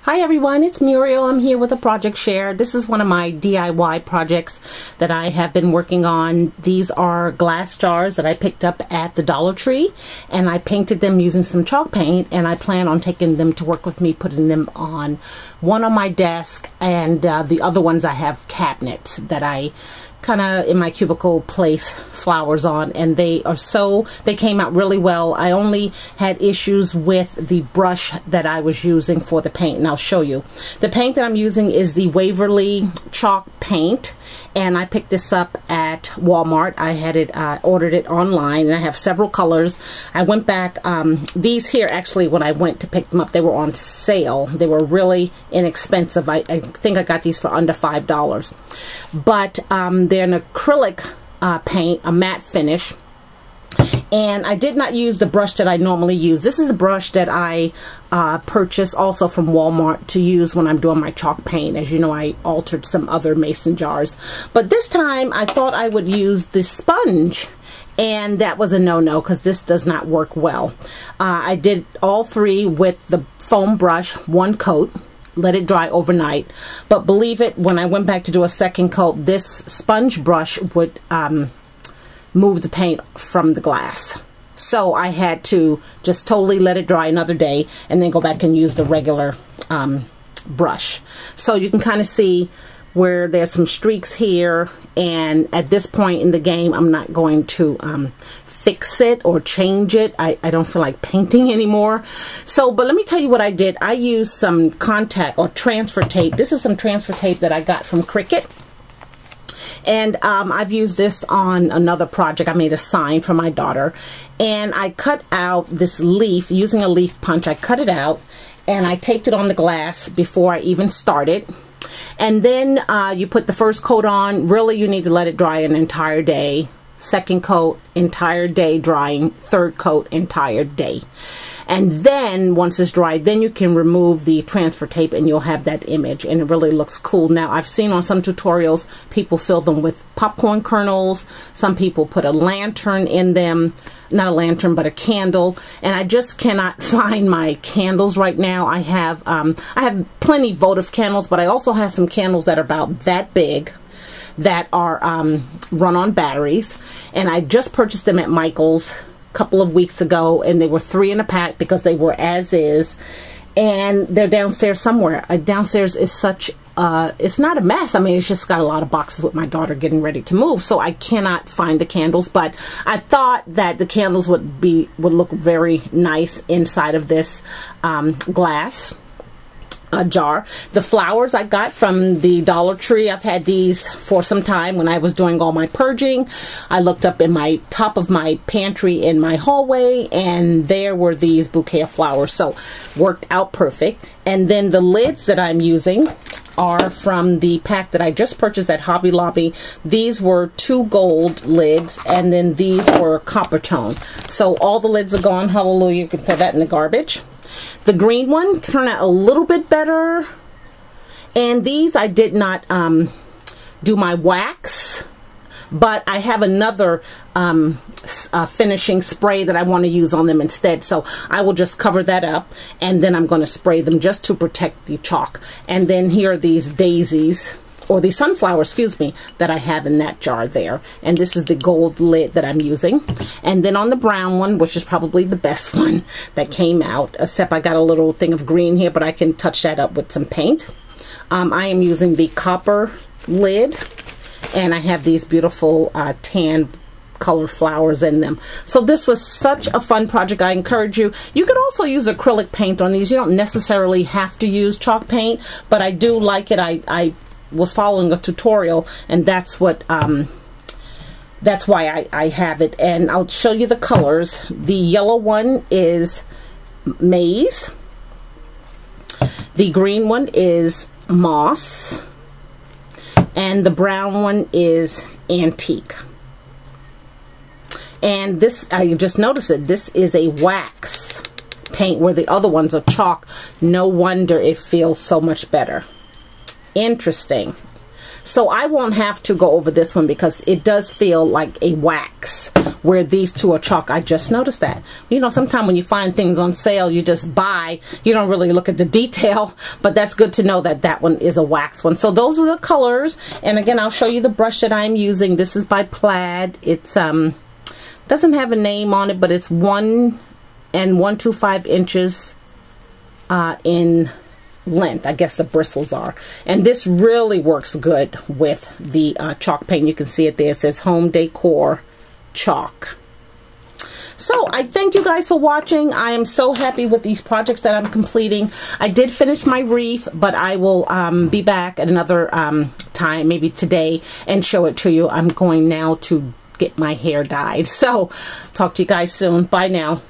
Hi everyone, it's Muriel. I'm here with a project share. This is one of my DIY projects that I have been working on. These are glass jars that I picked up at the Dollar Tree, and I painted them using some chalk paint, and I plan on taking them to work with me, putting them on one on my desk, and the other ones I have cabinets that I kind of in my cubicle place flowers on, and they came out really well. I only had issues with the brush that I was using for the paint, and I'll show you. The paint that I'm using is the Waverly chalk paint, and I picked this up at Walmart. I had it ordered it online, and I have several colors. I went back, these here actually, when I went to pick them up, they were on sale. They were really inexpensive. I think I got these for under $5, but they're an acrylic paint, a matte finish, and I did not use the brush that I normally use. This is the brush that I purchased also from Walmart to use when I'm doing my chalk paint. As you know, I altered some other mason jars, but this time I thought I would use the sponge, and that was a no-no because this does not work well. I did all three with the foam brush, one coat, let it dry overnight, but believe it, when I went back to do a second coat, this sponge brush would move the paint from the glass. So I had to just totally let it dry another day and then go back and use the regular brush. So you can kind of see where there's some streaks here, and at this point in the game I'm not going to fix it or change it. I don't feel like painting anymore. So, but let me tell you what I did. I used some contact or transfer tape. This is some transfer tape that I got from Cricut. And I've used this on another project. I made a sign for my daughter, and I cut out this leaf using a leaf punch. I cut it out and I taped it on the glass before I even started. And then you put the first coat on. Really, you need to let it dry an entire day. Second coat, entire day drying. Third coat, entire day. And then once it's dried, then you can remove the transfer tape and you'll have that image, and it really looks cool. Now, I've seen on some tutorials people fill them with popcorn kernels. Some people put a lantern in them. Not a lantern, but a candle. And I just cannot find my candles right now. I have plenty votive candles, but I also have some candles that are about that big that are run on batteries, and I just purchased them at Michael's couple of weeks ago, and they were 3 in a pack because they were as is, and they're downstairs somewhere. Downstairs is such it's not a mess. I mean, it's just got a lot of boxes with my daughter getting ready to move, so I cannot find the candles. But I thought that the candles would look very nice inside of this glass jar. The flowers I got from the Dollar Tree. I've had these for some time. When I was doing all my purging, I looked up in my top of my pantry in my hallway, and there were these bouquet of flowers, so worked out perfect. And then the lids that I'm using are from the pack that I just purchased at Hobby Lobby. These were 2 gold lids, and then these were copper tone. So all the lids are gone. Hallelujah. You can throw that in the garbage. The green one turned out a little bit better, and these I did not do my wax, but I have another finishing spray that I want to use on them instead, so I will just cover that up, and then I'm going to spray them just to protect the chalk. And then here are these daisies, or the sunflower, excuse me, that I have in that jar there. And this is the gold lid that I'm using. And then on the brown one, which is probably the best one that came out, except I got a little thing of green here, but I can touch that up with some paint. I am using the copper lid, and I have these beautiful tan color flowers in them. So this was such a fun project. I encourage you. You could also use acrylic paint on these. You don't necessarily have to use chalk paint, but I do like it. I was following a tutorial, and that's what that's why I have it. And I'll show you the colors. The yellow one is maize, the green one is moss, and the brown one is antique. And this, I just noticed it, this is a wax paint where the other ones are chalk. No wonder it feels so much better. Interesting. So I won't have to go over this one because it does feel like a wax, where these two are chalk. I just noticed that. You know, sometimes when you find things on sale, you just buy. You don't really look at the detail, but that's good to know that that one is a wax one. So those are the colors. And again, I'll show you the brush that I'm using. This is by Plaid. It's doesn't have a name on it, but it's 1 1/2 inches in length. I guess the bristles are. And this really works good with the chalk paint. You can see it there. It says Home Decor Chalk. So I thank you guys for watching. I am so happy with these projects that I'm completing. I did finish my wreath, but I will be back at another time, maybe today, and show it to you. I'm going now to get my hair dyed. So talk to you guys soon. Bye now.